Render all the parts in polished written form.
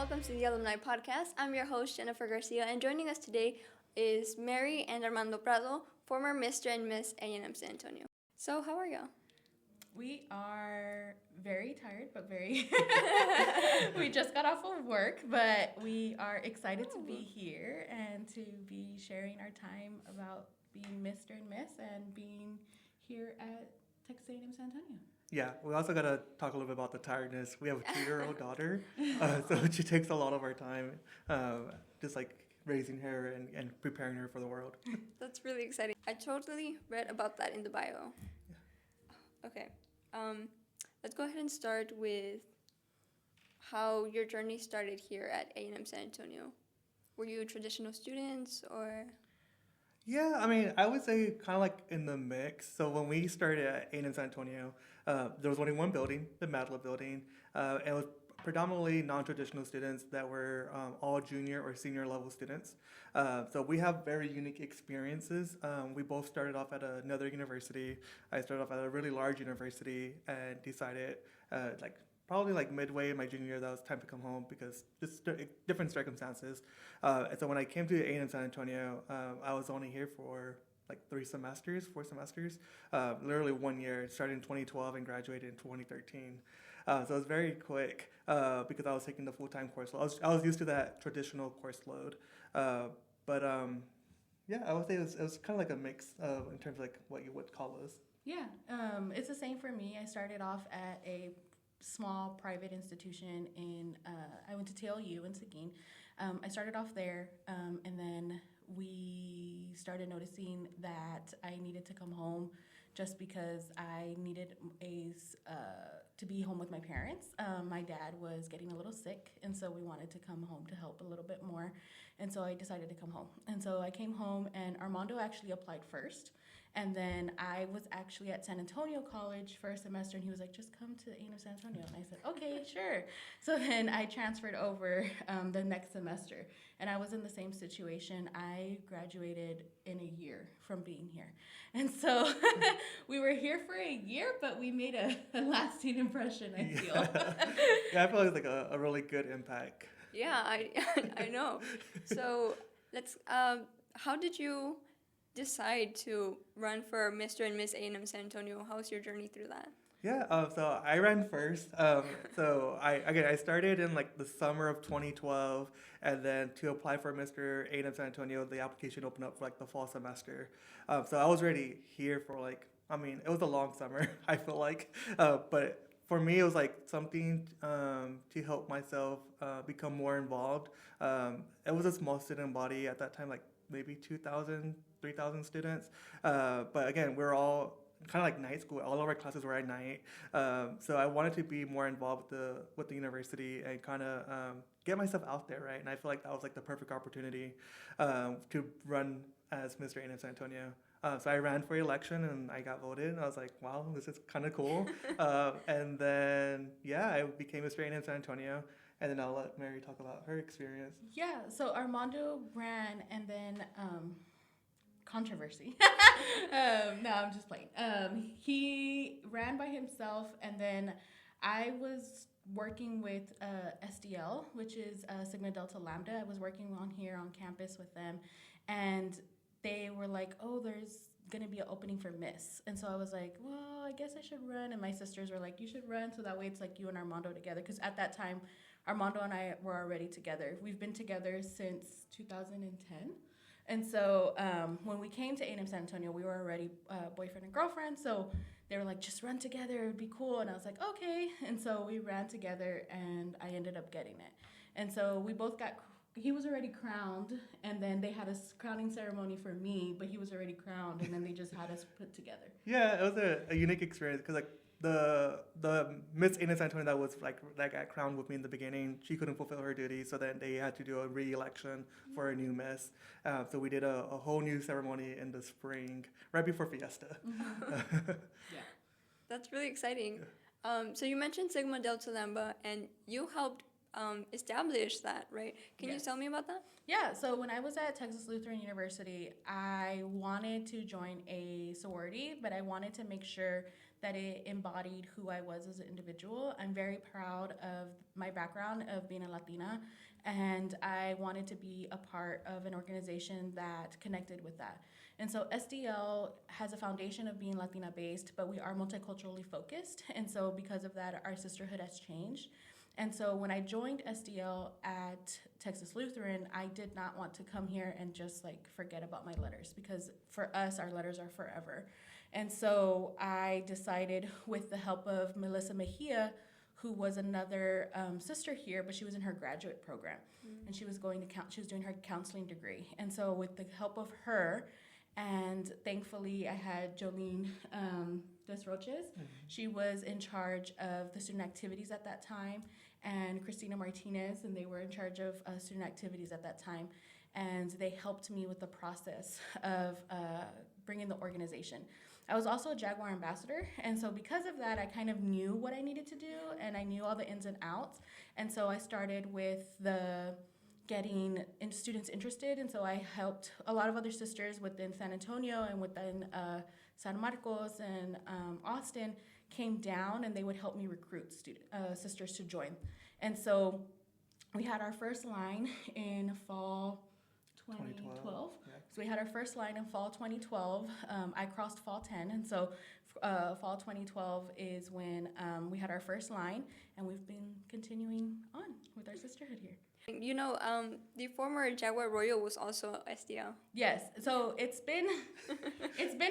welcome to the Alumni Podcast. I'm your host, Jenifer Garcia, and joining us today is Mary and Armando Prado, former Mr. and Miss A&M-San Antonio. So, how are y'all? We are very tired, but very... We just got off of work, but we are excited to be here and to be sharing our time about being Mr. and Miss and being here at Texas A&M San Antonio. Yeah, we also got to talk a little bit about the tiredness. We have a 2-year-old daughter, so she takes a lot of our time, just like raising her and preparing her for the world. That's really exciting. I totally read about that in the bio. Yeah. Okay, let's go ahead and start with how your journey started here at A&M San Antonio. Were you traditional students or... Yeah, I mean, I would say kind of like in the mix. So when we started at A&M San Antonio, there was only one building, the Madla building, and it was predominantly non-traditional students that were all junior or senior level students. So we have very unique experiences. We both started off at another university. I started off at a really large university and decided probably like midway in my junior year that it was time to come home because just different circumstances. And so when I came to A&M San Antonio, I was only here for like 4 semesters, literally 1 year, started in 2012 and graduated in 2013. So it was very quick because I was taking the full-time course load. I was used to that traditional course load. Yeah, I would say it was kind of like a mix in terms of like what you would call us. Yeah, it's the same for me. I started off at a small private institution I went to TLU in Seguin. I started off there, and then we started noticing that I needed to come home just because I needed to be home with my parents. My dad was getting a little sick, and so we wanted to come home to help a little bit more, and so I decided to come home. And so I came home, and Armando actually applied first. And then I was actually at San Antonio College for a semester, and he was like, just come to A&M San Antonio. And I said, okay, sure. So then I transferred over the next semester, and I was in the same situation. I graduated in a year from being here. And so we were here for a year, but we made a lasting impression, I feel. Yeah, I feel like it's like a really good impact. Yeah, I know. So how did you decide to run for Mr. and Miss A&M San Antonio? How was your journey through that? Yeah, so I ran first. So I started in like the summer of 2012, and then to apply for Mr. A&M San Antonio, the application opened up for like the fall semester. So I was already here for it was a long summer, I feel like, but for me, it was like something to help myself become more involved. It was a small student body at that time, like maybe 2,000, 3,000 students. But again, we're all kind of like night school. All of our classes were at night. So I wanted to be more involved with the university and kind of get myself out there, right? And I feel like that was like the perfect opportunity to run as Mr. A&M San Antonio. So I ran for election and I got voted. And I was like, wow, this is kind of cool. And then, yeah, I became Mr. A&M San Antonio. And then I'll let Mary talk about her experience. Yeah, so Armando ran, and then controversy. No, I'm just playing. He ran by himself, and then I was working with SDL, which is Sigma Delta Lambda. I was working on campus with them, and they were like, oh, there's going to be an opening for Miss. And so I was like, well, I guess I should run. And my sisters were like, you should run, so that way it's like you and Armando together. Because at that time, Armando and I were already together. We've been together since 2010. And so when we came to A&M San Antonio, we were already boyfriend and girlfriend. So they were like, just run together. It would be cool. And I was like, okay. And so we ran together, and I ended up getting it. And so we both he was already crowned, and then they had a crowning ceremony for me, but he was already crowned, and then they just had us put together. Yeah, it was a unique experience because like the Miss A&M San Antonio that got crowned with me in the beginning, she couldn't fulfill her duties, so then they had to do a re-election for a new Miss. So we did a whole new ceremony in the spring, right before Fiesta. Mm-hmm. Yeah, that's really exciting. So you mentioned Sigma Delta Lambda, and you helped establish that, right? Can you tell me about that? Yeah, so when I was at Texas Lutheran University, I wanted to join a sorority, but I wanted to make sure that it embodied who I was as an individual. I'm very proud of my background of being a Latina, and I wanted to be a part of an organization that connected with that. And so SDL has a foundation of being Latina-based, but we are multiculturally focused, and so because of that, our sisterhood has changed. And so when I joined SDL at Texas Lutheran, I did not want to come here and just like forget about my letters, because for us, our letters are forever. And so I decided, with the help of Melissa Mejia, who was another sister here, but she was in her graduate program, and she was doing her counseling degree. And so with the help of her, and thankfully I had Jolene Desroches. She was in charge of the student activities at that time, and Christina Martinez, and they were in charge of student activities at that time. And they helped me with the process of bringing the organization. I was also a Jaguar Ambassador, and so because of that, I kind of knew what I needed to do, and I knew all the ins and outs. And so I started with getting students interested, and so I helped a lot of other sisters within San Antonio and within San Marcos and Austin came down, and they would help me recruit sisters to join. And so we had our first line in fall 2012. Yeah. So we had our first line in fall 2012. I crossed fall 10, and so fall 2012 is when we had our first line, and we've been continuing on with our sisterhood here. You know, the former Jaguar Royal was also SDL. Yes, so it's been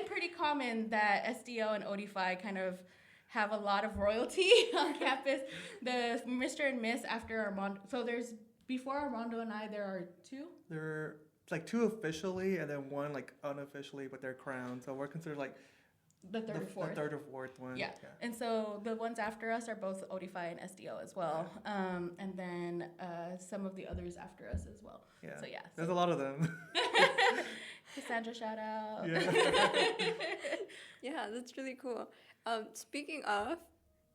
pretty common that SDL and ODFI kind of have a lot of royalty on campus. The Mr. and Miss after Armando. So there's, before Armando and I, there are two. There it's like two officially, and then one like unofficially, but they're crowned. So we're considered like the third or fourth one. Yeah. And so the ones after us are both ODFI and SDL as well. And then some of the others after us as well. Yeah. So there's a lot of them. Cassandra, shout out. Yeah. Yeah, that's really cool. Speaking of,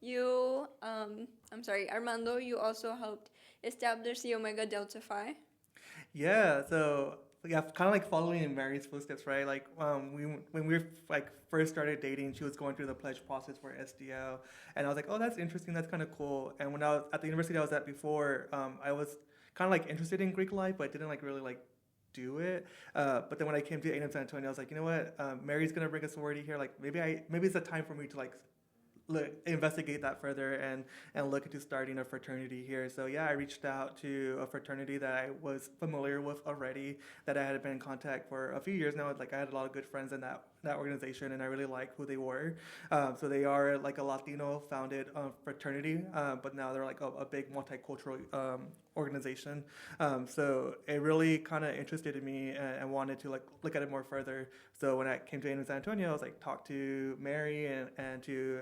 you, Armando, you also helped establish the Omega Delta Phi. Yeah, so yeah, kind of like following in Mary's footsteps, right? Like when we like first started dating, she was going through the pledge process for SDL, and I was like, oh, that's interesting, that's kind of cool. And when I was at the university I was at before, I was kind of like interested in Greek life, but didn't like really like do it. But then when I came to A&M-San Antonio, I was like, you know what, Mary's gonna bring a sorority here. Like maybe it's a time for me to like investigate that further and look into starting a fraternity here. So yeah, I reached out to a fraternity that I was familiar with already, that I had been in contact for a few years now. Like I had a lot of good friends in that organization, and I really like who they were. So they are like a Latino founded fraternity, but now they're like a big multicultural organization. So it really kind of interested me and wanted to like look at it more further. So when I came to A&M San Antonio, I was like talked to Mary and to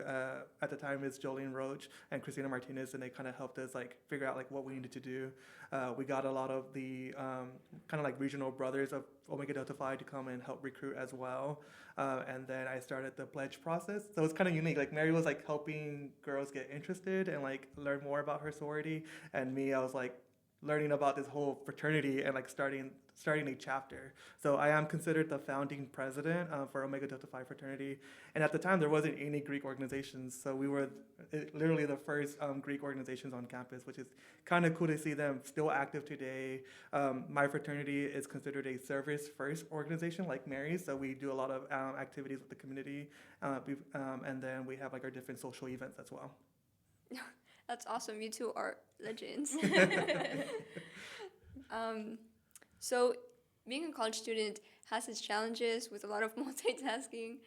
at the time it's Jolene Roach and Christina Martinez, and they kind of helped us like figure out like what we needed to do. We got a lot of the kind of like regional brothers of Omega Delta Phi to come and help recruit as well. And then I started the pledge process. So it's kind of unique. Like Mary was like helping girls get interested and like learn more about her sorority. And me, I was like learning about this whole fraternity and like starting a chapter. So I am considered the founding president for Omega Delta Phi fraternity. And at the time, there wasn't any Greek organizations. So we were literally the first Greek organizations on campus, which is kind of cool to see them still active today. My fraternity is considered a service-first organization like Mary's. So we do a lot of activities with the community. And then we have like our different social events as well. That's awesome. You two are legends. So being a college student has its challenges with a lot of multitasking,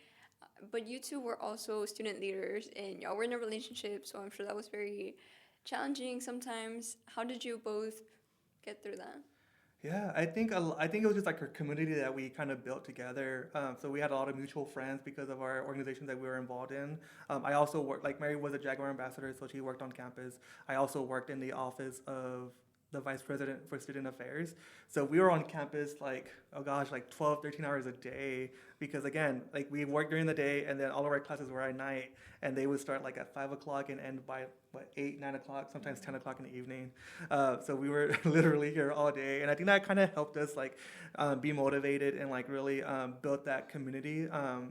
but you two were also student leaders, and y'all were in a relationship, so I'm sure that was very challenging sometimes. How did you both get through that? Yeah, I think it was just like our community that we kind of built together. So we had a lot of mutual friends because of our organizations that we were involved in. I also worked, like Mary was a Jaguar Ambassador, so she worked on campus. I also worked in the office of the Vice President for Student Affairs. So we were on campus like 12, 13 hours a day, because again, like we worked during the day and then all of our classes were at night, and they would start like at 5 o'clock and end by 8, 9 o'clock, sometimes 10 o'clock in the evening. So we were literally here all day. And I think that kind of helped us like be motivated and like really build that community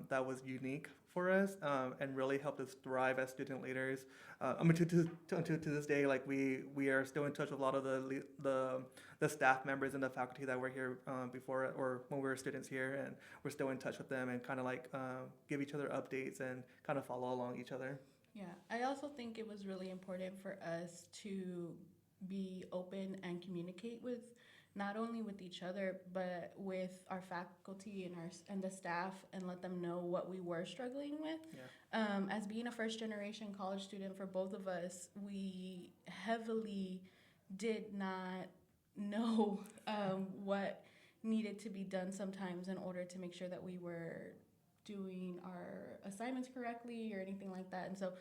that was unique for us, and really helped us thrive as student leaders. To this day, like we are still in touch with a lot of the staff members and the faculty that were here before, or when we were students here, and we're still in touch with them and kind of like give each other updates and kind of follow along each other. Yeah, I also think it was really important for us to be open and communicate with not only with each other but with our faculty and the staff, and let them know what we were struggling with. Yeah. As being a first generation college student for both of us, we heavily did not know what needed to be done sometimes in order to make sure that we were doing our assignments correctly or anything like that. And so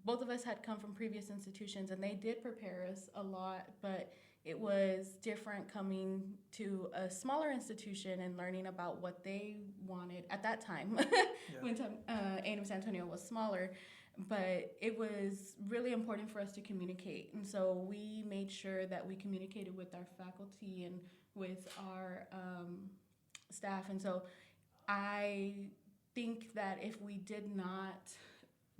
both of us had come from previous institutions, and they did prepare us a lot, but it was different coming to a smaller institution and learning about what they wanted at that time. When A&M-San Antonio was smaller. But it was really important for us to communicate, and so we made sure that we communicated with our faculty and with our staff. And so I think that if we did not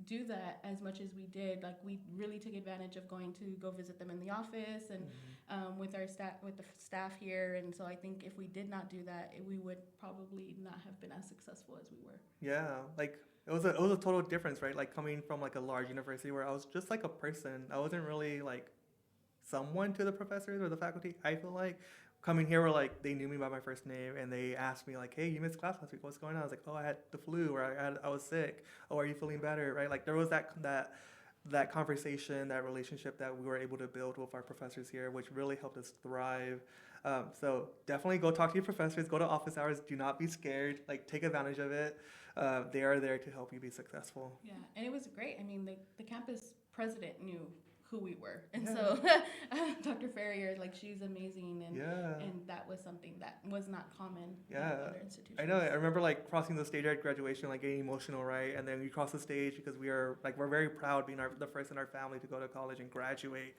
do that as much as we did, like we really took advantage of going to go visit them in the office and with our staff, with the staff here. And so I think if we did not do that, we would probably not have been as successful as we were. Yeah, like it was a total difference, right? Like coming from like a large university where I was just like a person. I wasn't really like someone to the professors or the faculty. I feel like coming here, were like they knew me by my first name, and they asked me like, "Hey, you missed class last week. What's going on?" I was like, "Oh, I had the flu, or I was sick. Oh, are you feeling better?" Right? Like there was that conversation, that relationship that we were able to build with our professors here, which really helped us thrive. So definitely go talk to your professors. Go to office hours. Do not be scared. Like take advantage of it. They are there to help you be successful. Yeah, and it was great. I mean, the campus president knew who we were, and so Dr. Ferrier, like she's amazing, and that was something that was not common in other institutions. I know. I remember like crossing the stage at graduation, like getting emotional, right? And then we cross the stage because we're very proud being the first in our family to go to college and graduate,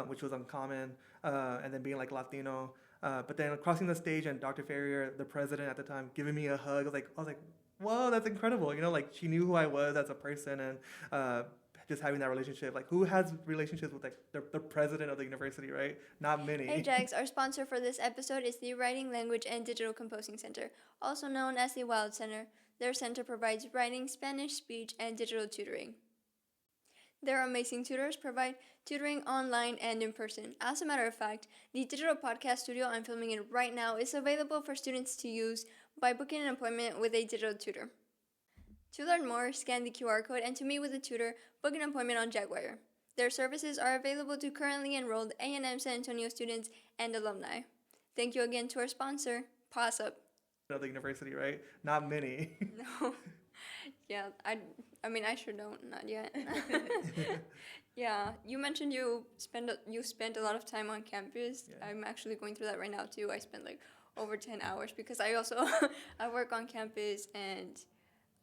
which was uncommon, and then being like Latino. But then crossing the stage and Dr. Ferrier, the president at the time, giving me a hug, I was like, whoa, that's incredible. You know, like she knew who I was as a person, and just having that relationship. Like who has relationships with like the president of the university, right? Not many. Hey Jax, our sponsor for this episode is the Writing, Language, and Digital Composing Center, also known as the WILD Center. Their center provides writing, Spanish, speech, and digital tutoring. Their amazing tutors provide tutoring online and in person. As a matter of fact, the digital podcast studio I'm filming in right now is available for students to use by booking an appointment with a digital tutor. To learn more, scan the QR code, and to meet with a tutor, book an appointment on Jaguar. Their services are available to currently enrolled A&M-San Antonio students and alumni. Thank you again to our sponsor, Pass Up. Of the university, right? Not many. No. Yeah, I mean, I sure don't, not yet. Yeah, you mentioned you spent a lot of time on campus. Yeah. I'm actually going through that right now too. I spent like over 10 hours because I also I work on campus, and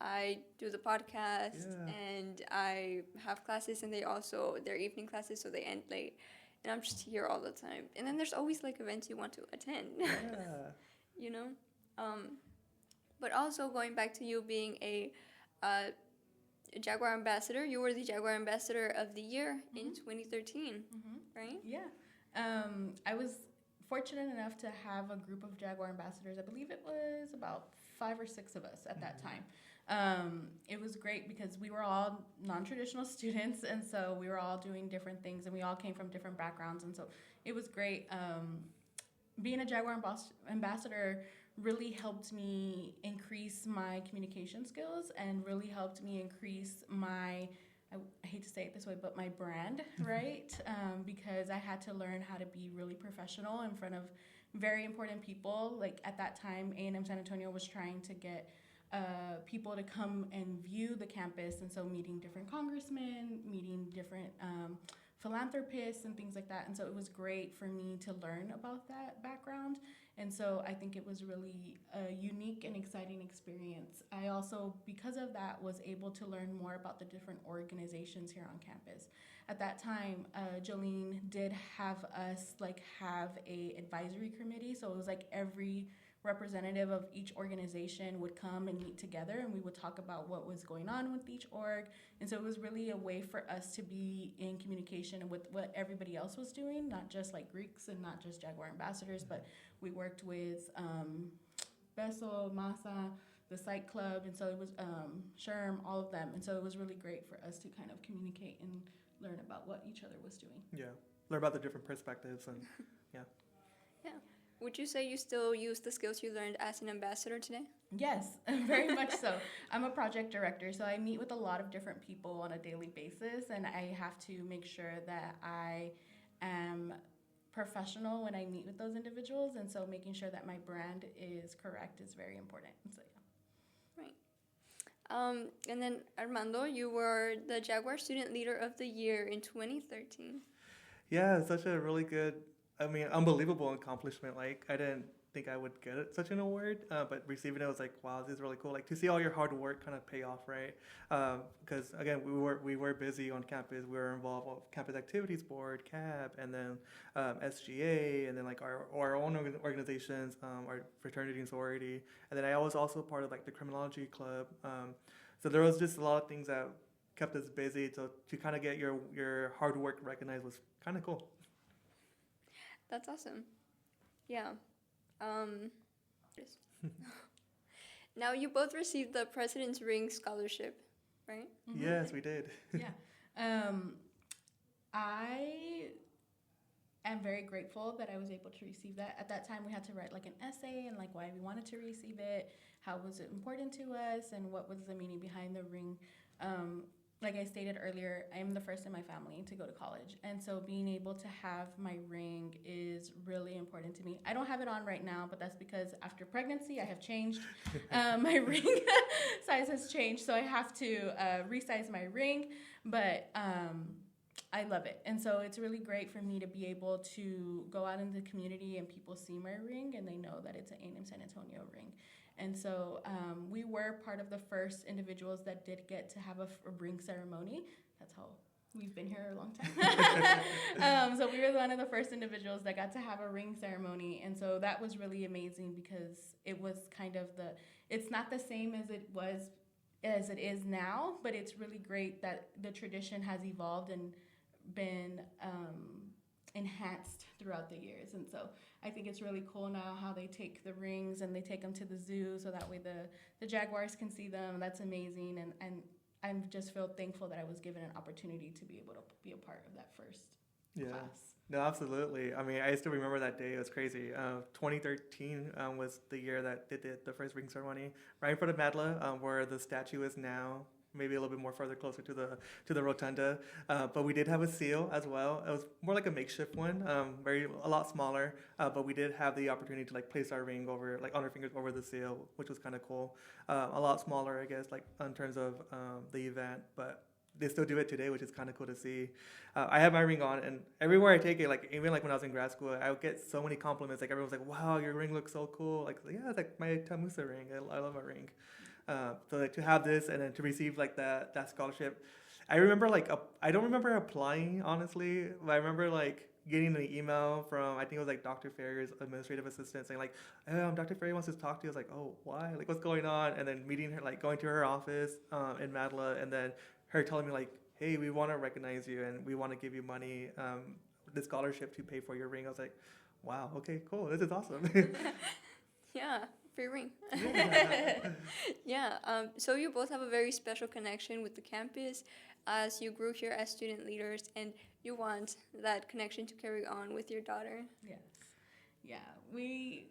I do the podcast, and I have classes, and they're evening classes, so they end late, and I'm just here all the time. And then there's always like events you want to attend. Yeah. You know? But also going back to you being a Jaguar Ambassador, you were the Jaguar Ambassador of the Year in 2013, right? Yeah. I was fortunate enough to have a group of Jaguar Ambassadors. I believe it was about 5 or 6 of us at that time. It was great because we were all non-traditional students, and so we were all doing different things, and we all came from different backgrounds, and so it was great. Being a Jaguar Ambassador really helped me increase my communication skills, and really helped me increase my, I hate to say it this way, but my brand, right? Because I had to learn how to be really professional in front of very important people. Like at that time, A&M San Antonio was trying to get people to come and view the campus, and so meeting different congressmen, meeting different philanthropists and things like that. And so it was great for me to learn about that background. And so I think it was really a unique and exciting experience. I also, because of that, was able to learn more about the different organizations here on campus. At that time, Jolene did have us have a advisory committee. So it was like every representative of each organization would come and meet together, and we would talk about what was going on with each org. And so it was really a way for us to be in communication with what everybody else was doing, not just like Greeks and not just Jaguar Ambassadors, but we worked with Beso, Masa, the Site Club, and so it was Sherm, all of them. And so it was really great for us to kind of communicate and learn about what each other was doing. Yeah, learn about the different perspectives and yeah. Yeah. Would you say you still use the skills you learned as an ambassador today? Yes, very much so. I'm a project director, so I meet with a lot of different people on a daily basis, and I have to make sure that I am professional when I meet with those individuals, and so making sure that my brand is correct is very important. So yeah. Right. And then Armando, you were the Jaguar Student Leader of the Year in 2013. Yeah, such a really good, unbelievable accomplishment. Like, I didn't think I would get such an award, but receiving it was like, wow, this is really cool. Like, to see all your hard work kind of pay off, right? Because again, we were busy on campus. We were involved with Campus Activities Board, CAB, and then SGA, and then like our own organizations, our fraternity and sorority, and then I was also part of like the criminology club. So there was just a lot of things that kept us busy. So to kind of get your hard work recognized was kind of cool. That's awesome. Yeah. Now you both received the President's Ring Scholarship, right? Mm-hmm. Yes, we did. Yeah. I am very grateful that I was able to receive that. At that time, we had to write like an essay and like why we wanted to receive it, how was it important to us, and what was the meaning behind the ring. Like I stated earlier, I am the first in my family to go to college. And so being able to have my ring is really important to me. I don't have it on right now, but that's because after pregnancy, I have changed. My ring size has changed, so I have to resize my ring. But I love it. And so it's really great for me to be able to go out in the community and people see my ring and they know that it's an A&M-San Antonio ring. And so we were part of the first individuals that did get to have a ring ceremony. That's how we've been here a long time. So we were one of the first individuals that got to have a ring ceremony. And so that was really amazing because it was kind of it's not the same as it is now, but it's really great that the tradition has evolved and been enhanced throughout the years. And so I think it's really cool now how they take the rings and they take them to the zoo so that way the Jaguars can see them. That's amazing. And I just feel thankful that I was given an opportunity to be able to be a part of that first class. No, absolutely. I mean, I still remember that day. It was crazy. 2013 was the year that they did the first ring ceremony right in front of Madla, where the statue is now. Maybe a little bit more further closer to the rotunda, but we did have a seal as well. It was more like a makeshift one, a lot smaller, but we did have the opportunity to like place our ring over, like on our fingers over the seal, which was kind of cool. A lot smaller, I guess, like in terms of the event, but they still do it today, which is kind of cool to see. I have my ring on, and everywhere I take it, like even like when I was in grad school, I would get so many compliments. Like everyone's like, "Wow, your ring looks so cool!" Like, yeah, it's like my Tamusa ring. I love my ring. So like to have this and then to receive like that scholarship, I remember like I don't remember applying honestly, but I remember like getting an email from I think it was like Dr. Ferrier's administrative assistant saying like, Dr. Ferrier wants to talk to you. I was like, oh, why? Like what's going on? And then meeting her, like going to her office in Madla, and then her telling me like, hey, we want to recognize you and we want to give you money, the scholarship to pay for your ring. I was like, wow, okay, cool, this is awesome. Yeah. Free ring. Yeah. Yeah. So you both have a very special connection with the campus as you grew here as student leaders, and you want that connection to carry on with your daughter. Yes. Yeah. We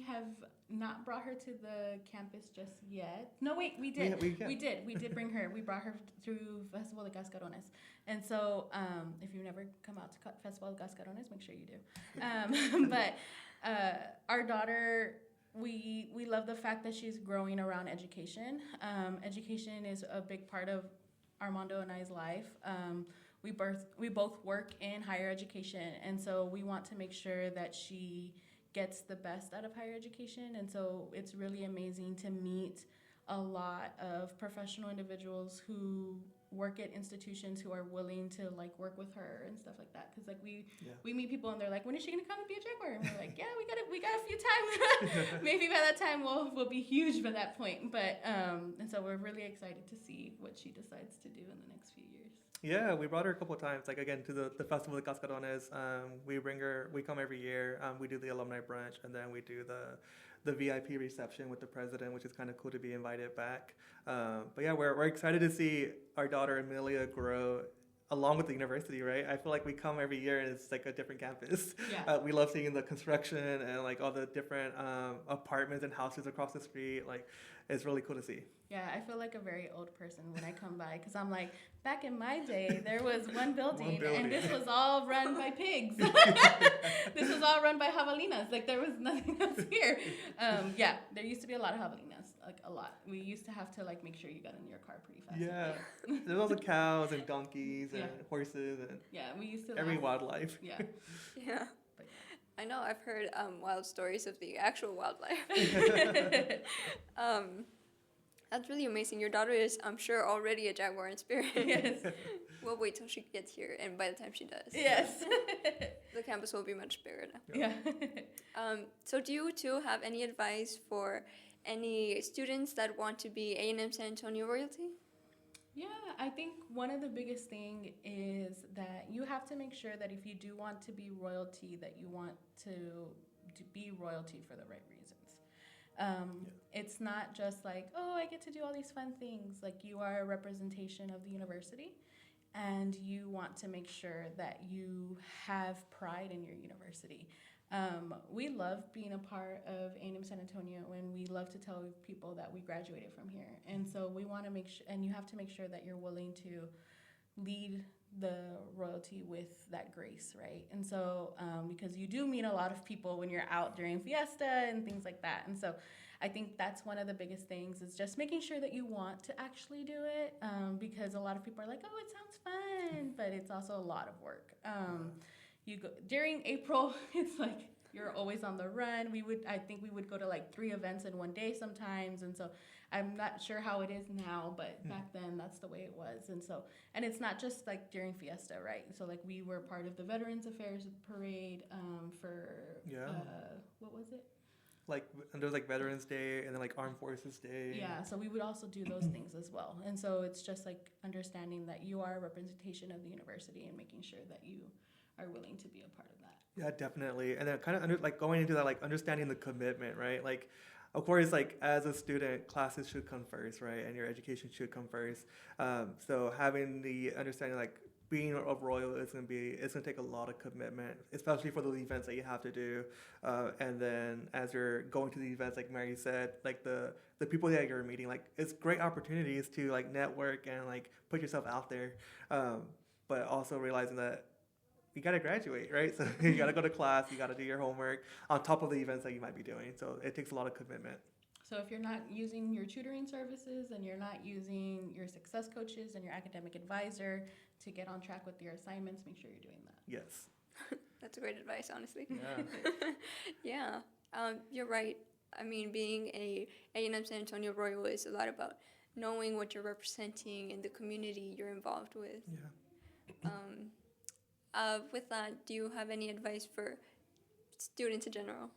have not brought her to the campus just yet. No, wait, we did. We did bring her. We brought her through Festival de Cascarones. And so if you've never come out to Festival de Cascarones, make sure you do. But our daughter, we love the fact that she's growing around education. Education is a big part of Armando and I's life. We both work in higher education, and so we want to make sure that she gets the best out of higher education. And so it's really amazing to meet a lot of professional individuals who work at institutions who are willing to like work with her and stuff like that. Because like we meet people and they're like, when is she gonna come and be a Jaguar? And we're like, yeah, we got a few times. Maybe by that time we'll be huge by that point. But and so we're really excited to see what she decides to do in the next few years. Yeah, we brought her a couple of times, like again to the festival of Cascadones. We come every year. We do the alumni brunch, and then we do the VIP reception with the president, which is kind of cool to be invited back. But yeah, we're excited to see our daughter Amelia grow along with the university, right? I feel like we come every year and it's like a different campus. Yeah. We love seeing the construction and like all the different apartments and houses across the street. Like, it's really cool to see. Yeah, I feel like a very old person when I come by because I'm like, back in my day, there was one building. And this was all run by pigs. This was all run by javelinas. Like, there was nothing else here. Yeah, there used to be a lot of javelinas, like a lot. We used to have to like make sure you got in your car pretty fast. Yeah, there's also cows and donkeys and horses and we used to every wildlife. Yeah. Yeah. But, I know I've heard wild stories of the actual wildlife. That's really amazing. Your daughter is, I'm sure, already a Jaguar in spirit. Yes. We'll wait till she gets here, and by the time she does, Yes. the campus will be much bigger now. Yeah. So do you two have any advice for any students that want to be A&M-San Antonio royalty? Yeah, I think one of the biggest thing is that you have to make sure that if you do want to be royalty, that you want to be royalty for the right reasons. It's not just like, oh, I get to do all these fun things. Like, you are a representation of the university, and you want to make sure that you have pride in your university. We love being a part of A&M San Antonio, and we love to tell people that we graduated from here. And so we want to make sure, and you have to make sure that you're willing to lead the royalty with that grace, right? And so, because you do meet a lot of people when you're out during fiesta and things like that. And so I think that's one of the biggest things, is just making sure that you want to actually do it, because a lot of people are like, oh, it sounds fun, but it's also a lot of work. You go during April, it's like you're always on the run. I think we would go to like 3 events in one day sometimes, and so I'm not sure how it is now, but back then that's the way it was. And it's not just like during fiesta, right? So like we were part of the Veterans Affairs Parade what was it? Like, and there's like Veterans Day and then like Armed Forces Day. Yeah, so we would also do those things as well. And so it's just like understanding that you are a representation of the university and making sure that you are willing to be a part of that. Yeah, definitely. And then kind of going into that, like understanding the commitment, right? Like, of course, like as a student, classes should come first, right? And your education should come first. So having the understanding, like being a royal it's gonna take a lot of commitment, especially for the events that you have to do. And then as you're going to the events, like Mary said, like the people that you're meeting, like it's great opportunities to like network and like put yourself out there. But also realizing that you got to graduate, right? So you got to go to class, you got to do your homework on top of the events that you might be doing. So it takes a lot of commitment. So if you're not using your tutoring services and you're not using your success coaches and your academic advisor to get on track with your assignments, make sure you're doing that. Yes. That's great advice, honestly. Yeah. Yeah. You're right. I mean, being a A&M San Antonio Royal is a lot about knowing what you're representing and the community you're involved with. Yeah. With that, do you have any advice for students in general?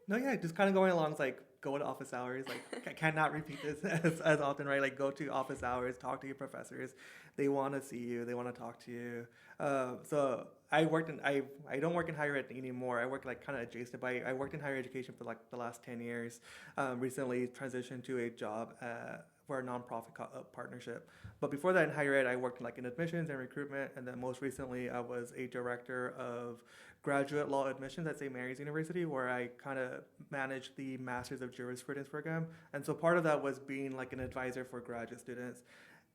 No, yeah, just kind of going along, like go to office hours. Like I cannot repeat this as often, right? Like go to office hours, talk to your professors. They want to see you. They want to talk to you. So I don't work in higher ed anymore. I work like kind of adjacent, but I worked in higher education for like the last 10 years. Recently transitioned to a job for a nonprofit partnership. But before that in higher ed, I worked like in admissions and recruitment. And then most recently, I was a director of graduate law admissions at St. Mary's University, where I kind of managed the Masters of Jurisprudence program. And so part of that was being like an advisor for graduate students.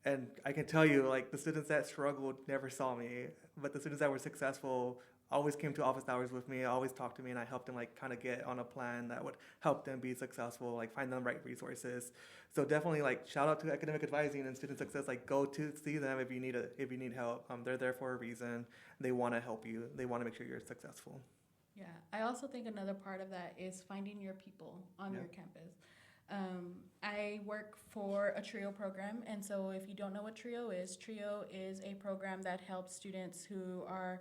And I can tell you, like, the students that struggled never saw me, but the students that were successful always came to office hours with me, always talked to me, and I helped them, like, kind of get on a plan that would help them be successful, like, find them the right resources. So definitely, like, shout out to academic advising and student success. Like, go to see them if you need help. They're there for a reason. They want to help you. They want to make sure you're successful. Yeah, I also think another part of that is finding your people on your campus. I work for a TRIO program, and so if you don't know what TRIO is a program that helps students who are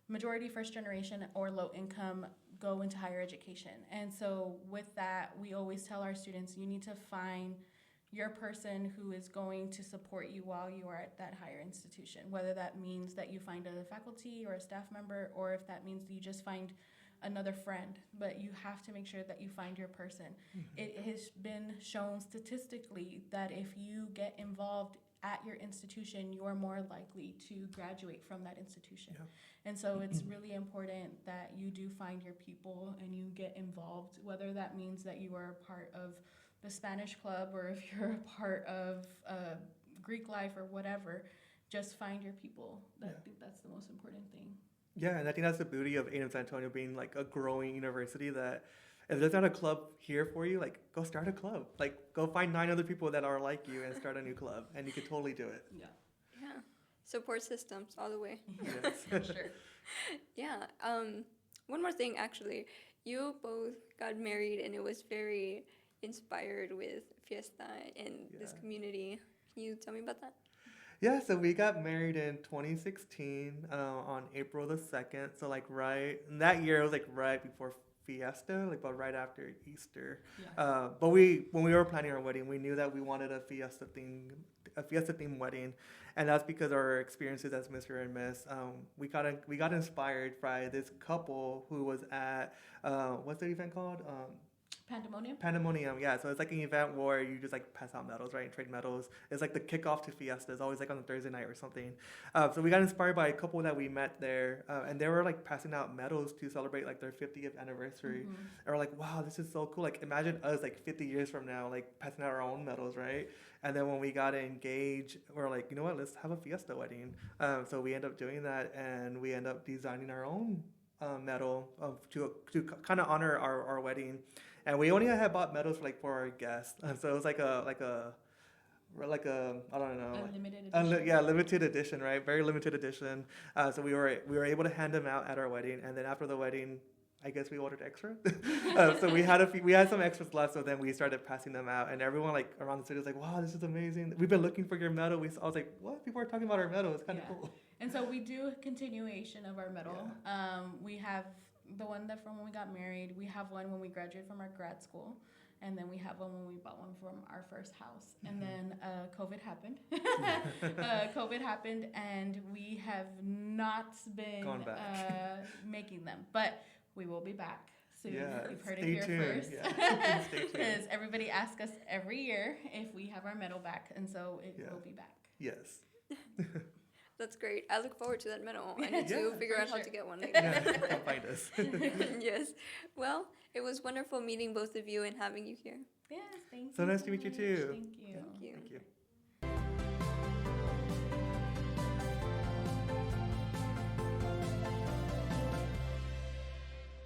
majority first generation or low income go into higher education. And so with that, we always tell our students, you need to find your person who is going to support you while you are at that higher institution, whether that means that you find a faculty or a staff member, or if that means you just find another friend, but you have to make sure that you find your person. It has been shown statistically that if you get involved at your institution, you're more likely to graduate from that institution. And so it's really important that you do find your people and you get involved, whether that means that you are a part of the Spanish club or if you're a part of Greek life or whatever. Just find your people. I think that's the most important thing. Yeah, and I think that's the beauty of A&M-San Antonio being like a growing university, that if there's not a club here for you, like go start a club. Like go find 9 other people that are like you and start a new club, and you can totally do it. Yeah. Support systems all the way. Yes. Sure. Yeah. One more thing, actually. You both got married, and it was very inspired with Fiesta and this community. Can you tell me about that? Yeah, so we got married in 2016 on April the 2nd. So like that year, it was like right before Fiesta, like about right after Easter. But when we were planning our wedding, we knew that we wanted a Fiesta themed wedding, and that's because our experiences as Mr. and Miss. We got inspired by this couple who was at what's the event called? Pandemonium, yeah. So it's like an event where you just like pass out medals, right, and trade medals. It's like the kickoff to Fiesta. It's always like on a Thursday night or something. So we got inspired by a couple that we met there, and they were like passing out medals to celebrate like their 50th anniversary. And we're like, wow, this is so cool. Like imagine us like 50 years from now, like passing out our own medals, right? And then when we got engaged, we're like, you know what, let's have a Fiesta wedding. So we end up doing that, and we end up designing our own medal to kind of honor our wedding. And we only had bought medals for our guests, so it was like a I don't know, a limited edition. Limited edition, right? Very limited edition. So we were able to hand them out at our wedding, and then after the wedding, I guess we ordered extra. So we had some extras left, so then we started passing them out, and everyone like around the city was like, "Wow, this is amazing! We've been looking for your medal." I was like, "What? People are talking about our medal. It's kind of cool." And so we do a continuation of our medal. We have the one that from when we got married. We have one when we graduated from our grad school. And then we have one when we bought one from our first house. And then COVID happened. COVID happened, and we have not been making them. But we will be back soon. Yeah, You've heard it stay here tuned. first. Yeah. Stay tuned. Because everybody asks us every year if we have our medal back. And so it will be back. Yes. That's great. I look forward to that medal. I need to figure out how to get one. Come find us. Yes. Well, it was wonderful meeting both of you and having you here. Yes, thank you. So nice to meet you too. Thank you. Thank you.